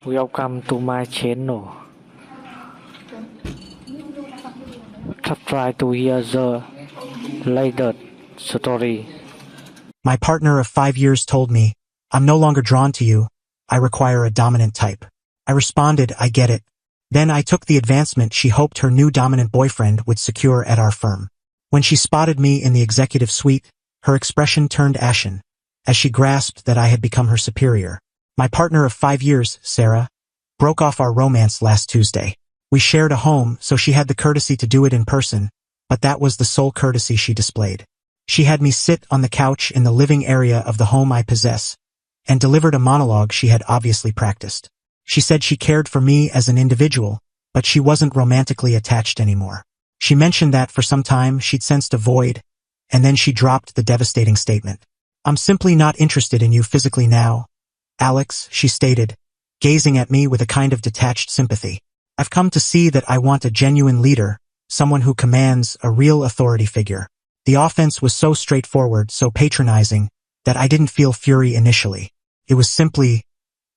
Welcome to my channel. Try to hear the latest story. My partner of 5 years told me, "I'm no longer drawn to you. I require a dominant type." I responded, "I get it." Then I took the advancement she hoped her new dominant boyfriend would secure at our firm. When she spotted me in the executive suite, her expression turned ashen, as she grasped that I had become her superior. My partner of 5 years, Sarah, broke off our romance last Tuesday. We shared a home, so she had the courtesy to do it in person, but that was the sole courtesy she displayed. She had me sit on the couch in the living area of the home I possess, and delivered a monologue she had obviously practiced. She said she cared for me as an individual, but she wasn't romantically attached anymore. She mentioned that for some time she'd sensed a void, and then she dropped the devastating statement. "I'm simply not interested in you physically now, Alex," she stated, gazing at me with a kind of detached sympathy. "I've come to see that I want a genuine leader, someone who commands, a real authority figure." The offense was so straightforward, so patronizing, that I didn't feel fury initially. It was simply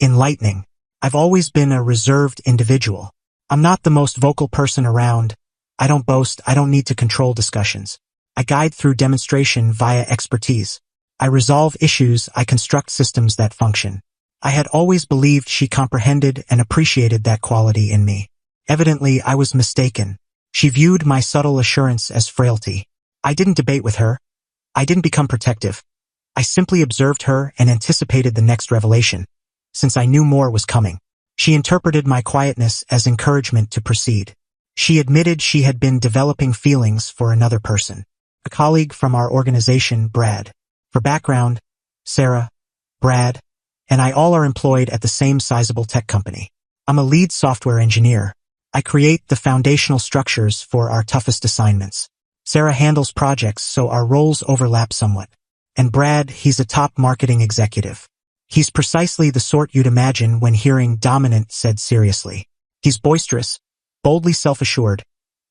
enlightening. I've always been a reserved individual. I'm not the most vocal person around. I don't boast, I don't need to control discussions. I guide through demonstration via expertise. I resolve issues, I construct systems that function. I had always believed she comprehended and appreciated that quality in me. Evidently, I was mistaken. She viewed my subtle assurance as frailty. I didn't debate with her. I didn't become protective. I simply observed her and anticipated the next revelation, since I knew more was coming. She interpreted my quietness as encouragement to proceed. She admitted she had been developing feelings for another person. A colleague from our organization, Brad. For background, Sarah, Brad, and I all are employed at the same sizable tech company. I'm a lead software engineer. I create the foundational structures for our toughest assignments. Sarah handles projects, so our roles overlap somewhat. And Brad, he's a top marketing executive. He's precisely the sort you'd imagine when hearing dominant said seriously. He's boisterous, boldly self-assured,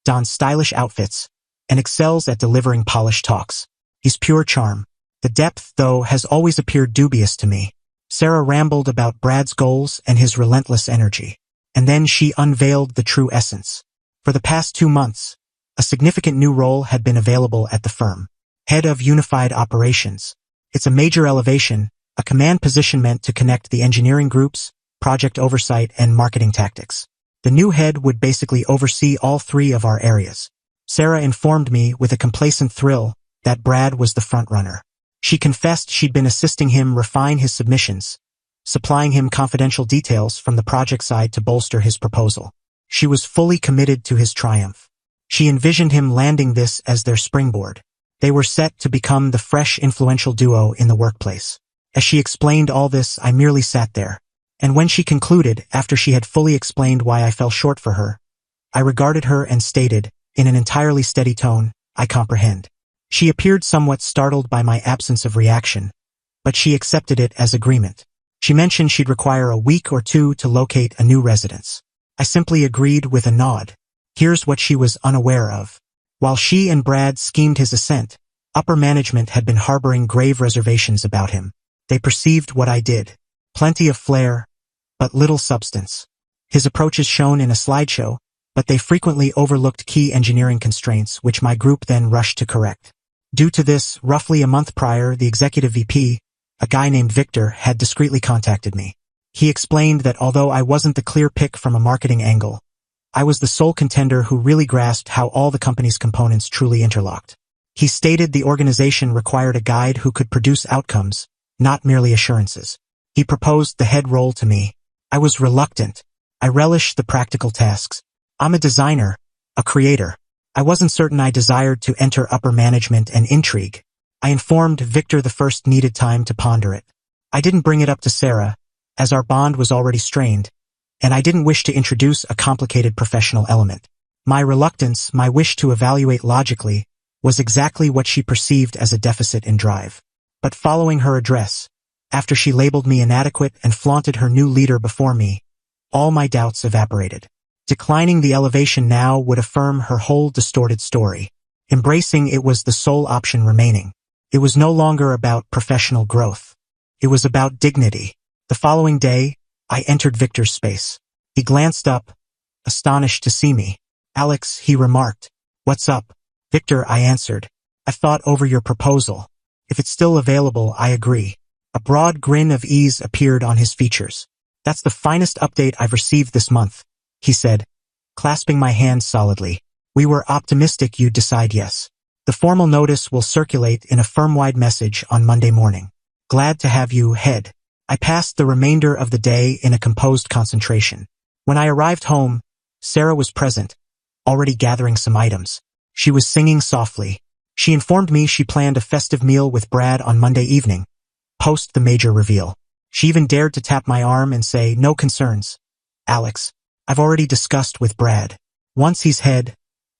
dons stylish outfits, and excels at delivering polished talks. He's pure charm. The depth, though, has always appeared dubious to me. Sarah rambled about Brad's goals and his relentless energy. And then she unveiled the true essence. For the past 2 months, a significant new role had been available at the firm. Head of Unified Operations. It's a major elevation, a command position meant to connect the engineering groups, project oversight, and marketing tactics. The new head would basically oversee all 3 of our areas. Sarah informed me with a complacent thrill that Brad was the frontrunner. She confessed she'd been assisting him refine his submissions, supplying him confidential details from the project side to bolster his proposal. She was fully committed to his triumph. She envisioned him landing this as their springboard. They were set to become the fresh, influential duo in the workplace. As she explained all this, I merely sat there. And when she concluded, after she had fully explained why I fell short for her, I regarded her and stated, in an entirely steady tone, "I comprehend." She appeared somewhat startled by my absence of reaction, but she accepted it as agreement. She mentioned she'd require a week or 2 to locate a new residence. I simply agreed with a nod. Here's what she was unaware of. While she and Brad schemed his ascent, upper management had been harboring grave reservations about him. They perceived what I did. Plenty of flair, but little substance. His approaches shone in a slideshow, but they frequently overlooked key engineering constraints, which my group then rushed to correct. Due to this, roughly a month prior, the executive VP, a guy named Victor, had discreetly contacted me. He explained that although I wasn't the clear pick from a marketing angle, I was the sole contender who really grasped how all the company's components truly interlocked. He stated the organization required a guide who could produce outcomes, not merely assurances. He proposed the head role to me. I was reluctant. I relished the practical tasks. I'm a designer, a creator. I wasn't certain I desired to enter upper management and intrigue. I informed Victor the first needed time to ponder it. I didn't bring it up to Sarah, as our bond was already strained, and I didn't wish to introduce a complicated professional element. My reluctance, my wish to evaluate logically, was exactly what she perceived as a deficit in drive. But following her address, after she labeled me inadequate and flaunted her new leader before me, all my doubts evaporated. Declining the elevation now would affirm her whole distorted story. Embracing it was the sole option remaining. It was no longer about professional growth. It was about dignity. The following day, I entered Victor's space. He glanced up, astonished to see me. Alex, he remarked. What's up? Victor, I answered. I've thought over your proposal. If it's still available, I agree. A broad grin of ease appeared on his features. That's the finest update I've received this month, he said, clasping my hand solidly. We were optimistic you'd decide yes. The formal notice will circulate in a firm-wide message on Monday morning. Glad to have you, head. I passed the remainder of the day in a composed concentration. When I arrived home, Sarah was present, already gathering some items. She was singing softly. She informed me she planned a festive meal with Brad on Monday evening, post the major reveal. She even dared to tap my arm and say, no concerns. Alex, I've already discussed with Brad. Once he's head,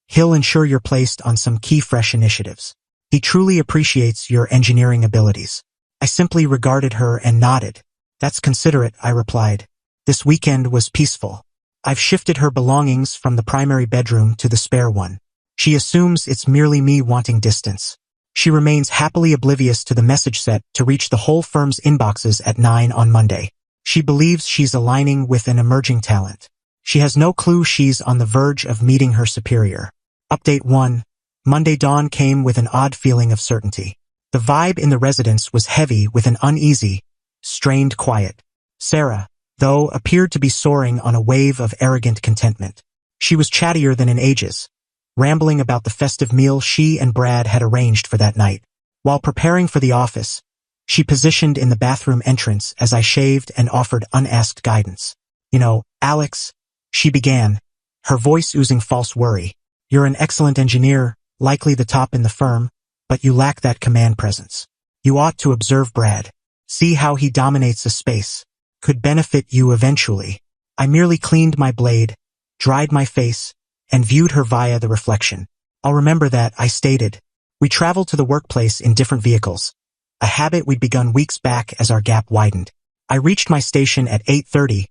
he'll ensure you're placed on some key fresh initiatives. He truly appreciates your engineering abilities. I simply regarded her and nodded. That's considerate, I replied. This weekend was peaceful. I've shifted her belongings from the primary bedroom to the spare one. She assumes it's merely me wanting distance. She remains happily oblivious to the message set to reach the whole firm's inboxes at 9 on Monday. She believes she's aligning with an emerging talent. She has no clue she's on the verge of meeting her superior. Update 1. Monday dawn came with an odd feeling of certainty. The vibe in the residence was heavy with an uneasy, strained quiet. Sarah, though, appeared to be soaring on a wave of arrogant contentment. She was chattier than in ages, rambling about the festive meal she and Brad had arranged for that night. While preparing for the office, she positioned in the bathroom entrance as I shaved and offered unasked guidance. You know, Alex, she began, her voice oozing false worry. You're an excellent engineer, likely the top in the firm, but you lack that command presence. You ought to observe Brad. See how he dominates a space. Could benefit you eventually. I merely cleaned my blade, dried my face, and viewed her via the reflection. I'll remember that, I stated. We traveled to the workplace in different vehicles, a habit we'd begun weeks back as our gap widened. I reached my station at 8:30,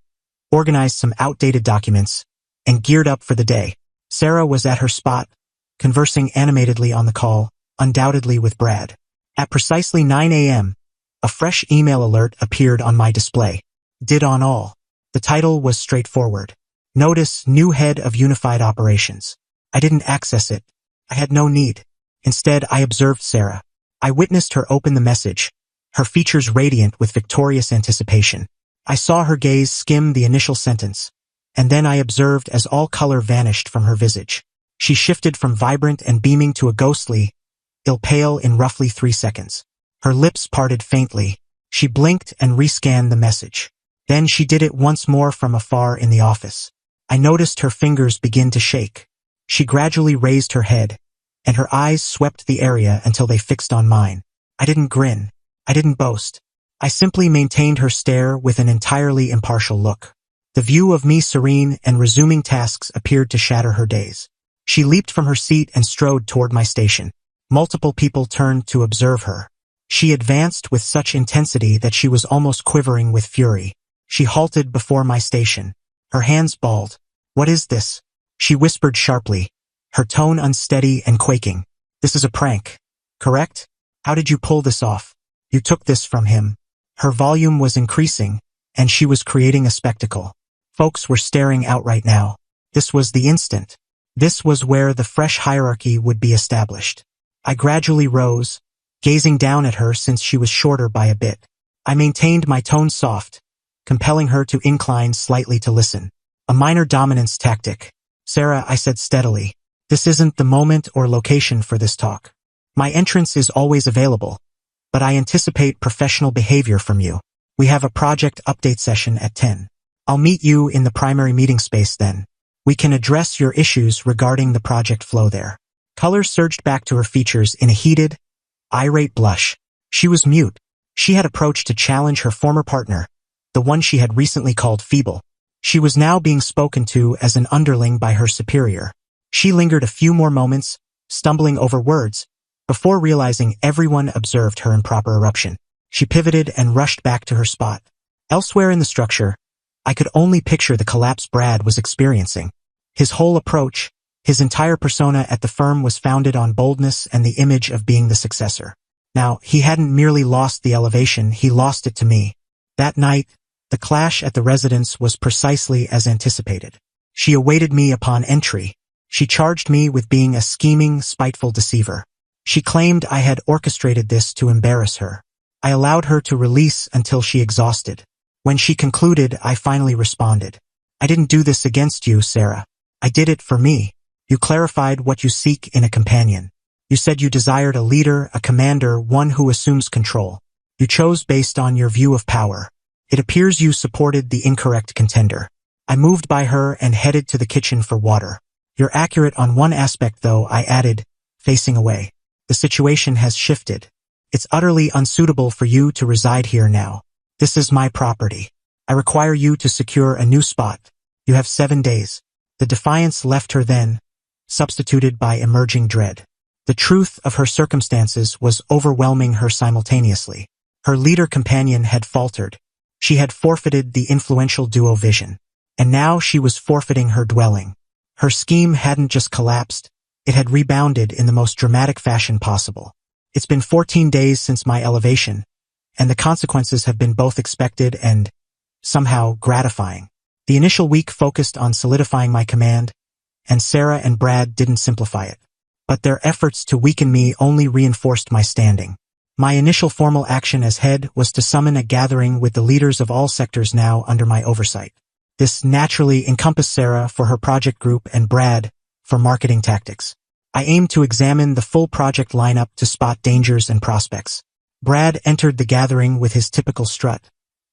organized some outdated documents, and geared up for the day. Sarah was at her spot, conversing animatedly on the call, undoubtedly with Brad. At precisely 9 a.m., a fresh email alert appeared on my display. Did on all. The title was straightforward. Notice, new head of unified operations. I didn't access it. I had no need. Instead, I observed Sarah. I witnessed her open the message, her features radiant with victorious anticipation. I saw her gaze skim the initial sentence, and then I observed as all color vanished from her visage. She shifted from vibrant and beaming to a ghostly, pale in roughly 3 seconds. Her lips parted faintly. She blinked and rescanned the message. Then she did it once more from afar in the office. I noticed her fingers begin to shake. She gradually raised her head, and her eyes swept the area until they fixed on mine. I didn't grin. I didn't boast. I simply maintained her stare with an entirely impartial look. The view of me serene and resuming tasks appeared to shatter her daze. She leaped from her seat and strode toward my station. Multiple people turned to observe her. She advanced with such intensity that she was almost quivering with fury. She halted before my station, her hands balled. What is this? She whispered sharply, her tone unsteady and quaking. This is a prank, correct? How did you pull this off? You took this from him. Her volume was increasing, and she was creating a spectacle. Folks were staring outright now. This was the instant. This was where the fresh hierarchy would be established. I gradually rose, gazing down at her since she was shorter by a bit. I maintained my tone soft, compelling her to incline slightly to listen. A minor dominance tactic. Sarah, I said steadily, this isn't the moment or location for this talk. My entrance is always available, but I anticipate professional behavior from you. We have a project update session at 10. I'll meet you in the primary meeting space then. We can address your issues regarding the project flow there. Color surged back to her features in a heated, irate blush. She was mute. She had approached to challenge her former partner, the one she had recently called feeble. She was now being spoken to as an underling by her superior. She lingered a few more moments, stumbling over words, before realizing everyone observed her improper eruption. She pivoted and rushed back to her spot. Elsewhere in the structure, I could only picture the collapse Brad was experiencing. His whole approach, his entire persona at the firm was founded on boldness and the image of being the successor. Now, he hadn't merely lost the elevation, he lost it to me. That night, The clash at the residence was precisely as anticipated. She awaited me upon entry. She charged me with being a scheming, spiteful deceiver. She claimed I had orchestrated this to embarrass her. I allowed her to release until she exhausted. When she concluded, I finally responded. I didn't do this against you, Sarah. I did it for me. You clarified what you seek in a companion. You said you desired a leader, a commander, one who assumes control. You chose based on your view of power. It appears you supported the incorrect contender. I moved by her and headed to the kitchen for water. You're accurate on one aspect, though, I added, facing away. The situation has shifted. It's utterly unsuitable for you to reside here now. This is my property. I require you to secure a new spot. You have 7 days. The defiance left her then, substituted by emerging dread. The truth of her circumstances was overwhelming her simultaneously. Her leader companion had faltered. She had forfeited the influential duo vision. And now she was forfeiting her dwelling. Her scheme hadn't just collapsed, it had rebounded in the most dramatic fashion possible. It's been 14 days since my elevation, and the consequences have been both expected and, somehow, gratifying. The initial week focused on solidifying my command, and Sarah and Brad didn't simplify it. But their efforts to weaken me only reinforced my standing. My initial formal action as head was to summon a gathering with the leaders of all sectors now under my oversight. This naturally encompassed Sarah for her project group and Brad for marketing tactics. I aimed to examine the full project lineup to spot dangers and prospects. Brad entered the gathering with his typical strut,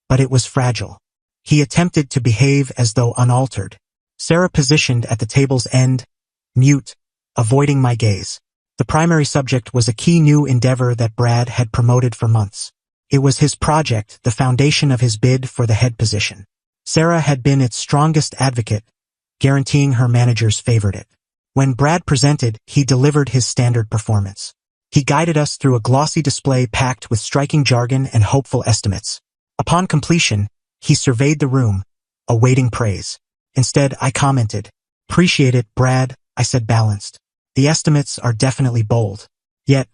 but it was fragile. He attempted to behave as though unaltered. Sarah positioned at the table's end, mute, avoiding my gaze. The primary subject was a key new endeavor that Brad had promoted for months. It was his project, the foundation of his bid for the head position. Sarah had been its strongest advocate, guaranteeing her managers favored it. When Brad presented, he delivered his standard performance. He guided us through a glossy display packed with striking jargon and hopeful estimates. Upon completion, he surveyed the room, awaiting praise. Instead, I commented, "Appreciate it, Brad," I said balanced. "The estimates are definitely bold. Yet,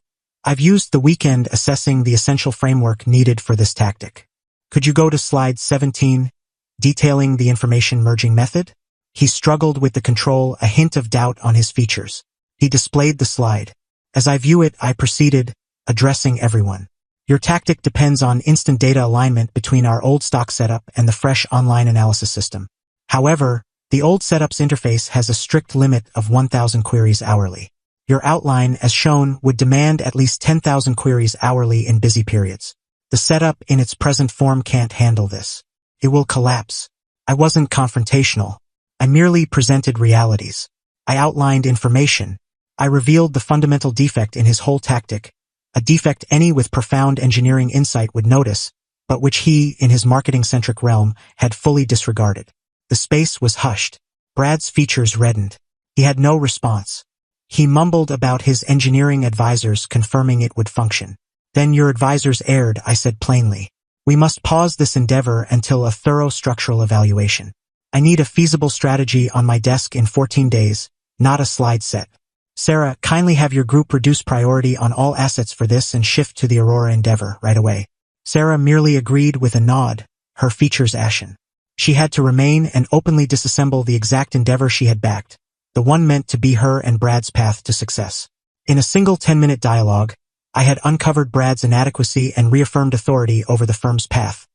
I've used the weekend assessing the essential framework needed for this tactic. Could you go to slide 17, detailing the information merging method?" He struggled with the control, a hint of doubt on his features. He displayed the slide. As I view it, I proceeded, addressing everyone. "Your tactic depends on instant data alignment between our old stock setup and the fresh online analysis system. However, the old setup's interface has a strict limit of 1,000 queries hourly. Your outline, as shown, would demand at least 10,000 queries hourly in busy periods. The setup in its present form can't handle this. It will collapse." I wasn't confrontational. I merely presented realities. I outlined information. I revealed the fundamental defect in his whole tactic, a defect any with profound engineering insight would notice, but which he, in his marketing-centric realm, had fully disregarded. The space was hushed. Brad's features reddened. He had no response. He mumbled about his engineering advisors confirming it would function. "Then your advisors erred," I said plainly. "We must pause this endeavor until a thorough structural evaluation. I need a feasible strategy on my desk in 14 days, not a slide set. Sarah, kindly have your group reduce priority on all assets for this and shift to the Aurora endeavor right away." Sarah merely agreed with a nod, her features ashen. She had to remain and openly disassemble the exact endeavor she had backed, the one meant to be her and Brad's path to success. In a single 10-minute dialogue, I had uncovered Brad's inadequacy and reaffirmed authority over the firm's path,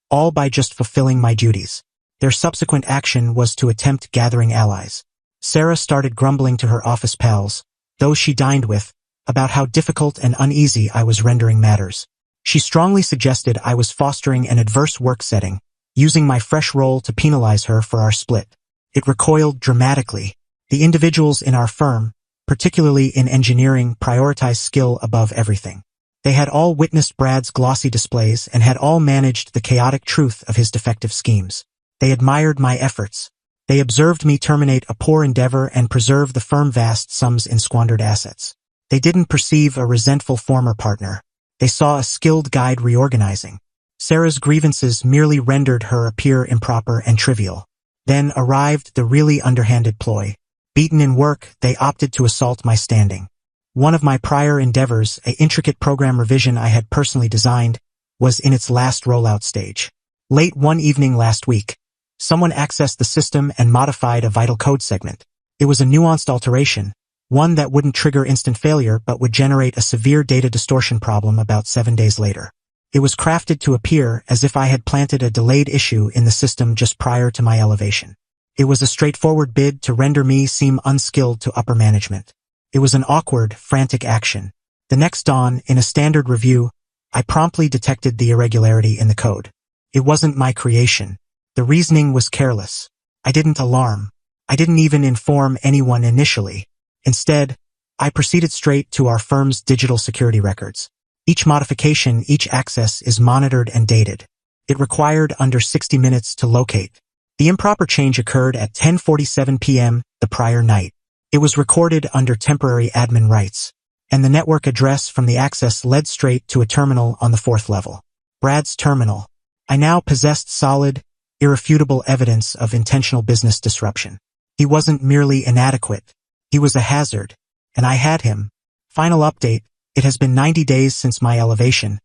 all by just fulfilling my duties. Their subsequent action was to attempt gathering allies. Sarah started grumbling to her office pals, those she dined with, about how difficult and uneasy I was rendering matters. She strongly suggested I was fostering an adverse work setting, using my fresh role to penalize her for our split. It recoiled dramatically. The individuals in our firm, particularly in engineering, prioritized skill above everything. They had all witnessed Brad's glossy displays and had all managed the chaotic truth of his defective schemes. They admired my efforts. They observed me terminate a poor endeavor and preserve the firm vast sums in squandered assets. They didn't perceive a resentful former partner. They saw a skilled guide reorganizing. Sarah's grievances merely rendered her appear improper and trivial. Then arrived the really underhanded ploy. Beaten in work, they opted to assault my standing. One of my prior endeavors, an intricate program revision I had personally designed, was in its last rollout stage. Late one evening last week, someone accessed the system and modified a vital code segment. It was a nuanced alteration, one that wouldn't trigger instant failure but would generate a severe data distortion problem about 7 days later. It was crafted to appear as if I had planted a delayed issue in the system just prior to my elevation. It was a straightforward bid to render me seem unskilled to upper management. It was an awkward, frantic action. The next dawn, in a standard review, I promptly detected the irregularity in the code. It wasn't my creation. The reasoning was careless. I didn't alarm. I didn't even inform anyone initially. Instead, I proceeded straight to our firm's digital security records. Each modification, each access is monitored and dated. It required under 60 minutes to locate. The improper change occurred at 10:47 p.m. the prior night. It was recorded under temporary admin rights, and the network address from the access led straight to a terminal on the 4th level. Brad's terminal. I now possessed solid, irrefutable evidence of intentional business disruption. He wasn't merely inadequate. He was a hazard, and I had him. Final update, it has been 90 days since my elevation,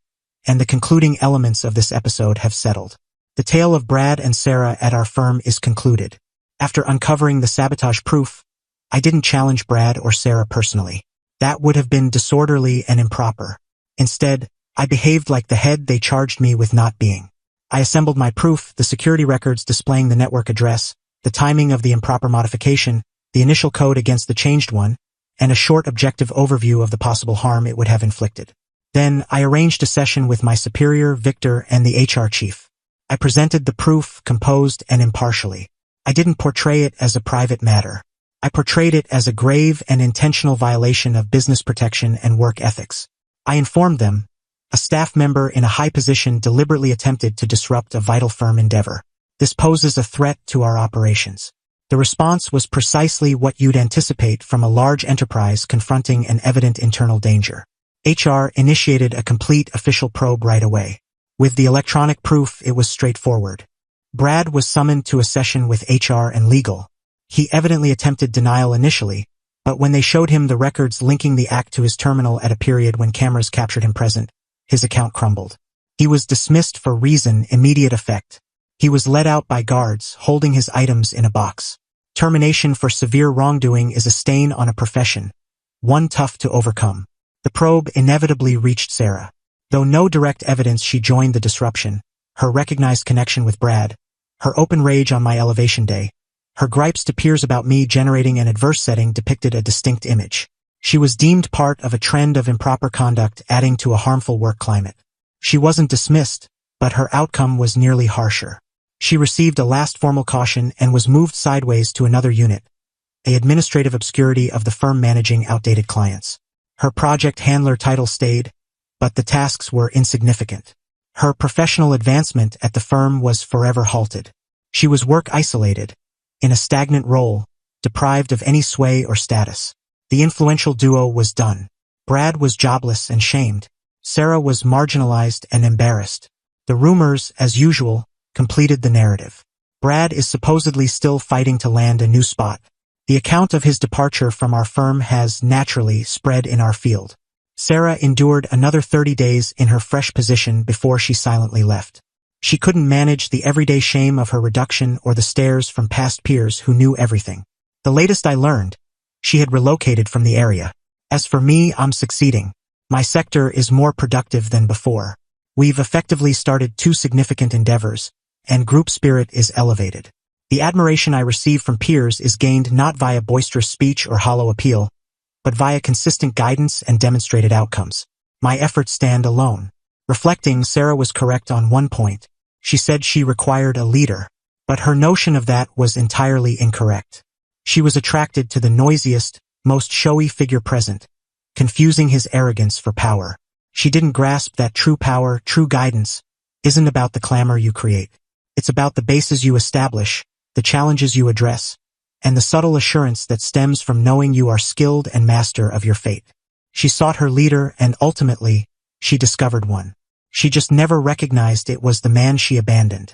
and the concluding elements of this episode have settled. The tale of Brad and Sarah at our firm is concluded. After uncovering the sabotage proof, I didn't challenge Brad or Sarah personally. That would have been disorderly and improper. Instead, I behaved like the head they charged me with not being. I assembled my proof, the security records displaying the network address, the timing of the improper modification, the initial code against the changed one, and a short objective overview of the possible harm it would have inflicted. Then, I arranged a session with my superior, Victor, and the HR chief. I presented the proof, composed and impartially. I didn't portray it as a private matter. I portrayed it as a grave and intentional violation of business protection and work ethics. I informed them, a staff member in a high position deliberately attempted to disrupt a vital firm endeavor. This poses a threat to our operations. The response was precisely what you'd anticipate from a large enterprise confronting an evident internal danger. HR initiated a complete official probe right away. With the electronic proof, it was straightforward. Brad was summoned to a session with HR and legal. He evidently attempted denial initially, but when they showed him the records linking the act to his terminal at a period when cameras captured him present, his account crumbled. He was dismissed for reason, immediate effect. He was led out by guards, holding his items in a box. Termination for severe wrongdoing is a stain on a profession, one tough to overcome. The probe inevitably reached Sarah. Though no direct evidence she joined the disruption, her recognized connection with Brad, her open rage on my elevation day, her gripes to peers about me generating an adverse setting depicted a distinct image. She was deemed part of a trend of improper conduct adding to a harmful work climate. She wasn't dismissed, but her outcome was nearly harsher. She received a last formal caution and was moved sideways to another unit, an administrative obscurity of the firm managing outdated clients. Her project handler title stayed, but the tasks were insignificant. Her professional advancement at the firm was forever halted. She was work isolated, in a stagnant role, deprived of any sway or status. The influential duo was done. Brad was jobless and shamed. Sarah was marginalized and embarrassed. The rumors, as usual, completed the narrative. Brad is supposedly still fighting to land a new spot. The account of his departure from our firm has naturally spread in our field. Sarah endured another 30 days in her fresh position before she silently left. She couldn't manage the everyday shame of her reduction or the stares from past peers who knew everything. The latest I learned, she had relocated from the area. As for me, I'm succeeding. My sector is more productive than before. We've effectively started 2 significant endeavors, and group spirit is elevated. The admiration I receive from peers is gained not via boisterous speech or hollow appeal, but via consistent guidance and demonstrated outcomes. My efforts stand alone. Reflecting, Sarah was correct on one point. She said she required a leader, but her notion of that was entirely incorrect. She was attracted to the noisiest, most showy figure present, confusing his arrogance for power. She didn't grasp that true power, true guidance, isn't about the clamor you create. It's about the bases you establish, the challenges you address, and the subtle assurance that stems from knowing you are skilled and master of your fate. She sought her leader and ultimately, she discovered one. She just never recognized it was the man she abandoned.